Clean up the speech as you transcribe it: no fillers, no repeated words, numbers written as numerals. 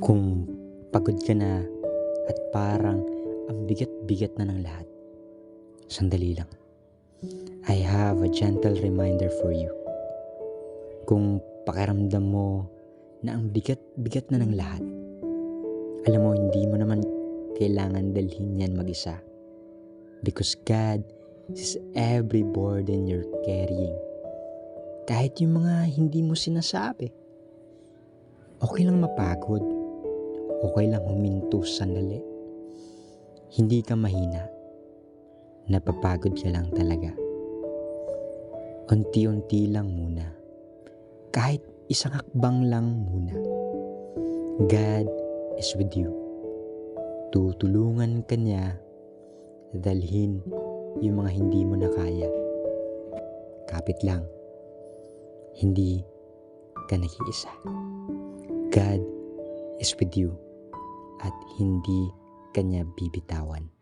Kung pagod ka na at parang ang bigat-bigat na ng lahat, sandali lang. I have a gentle reminder for you. Kung pakiramdam mo na ang bigat-bigat na ng lahat, alam mo hindi mo naman kailangan dalhin yan mag-isa. Because God sees every burden you're carrying. Kahit yung mga hindi mo sinasabi. Okay lang mapagod. Okay lang huminto sandali. Hindi ka mahina. Napapagod ka lang talaga. Unti-unti lang muna. Kahit isang hakbang lang muna. God is with you. Tutulungan ka niya dalhin yung mga hindi mo na kaya. Kapit lang. Hindi ka nag-iisa. God is with you at hindi kanya bibitawan.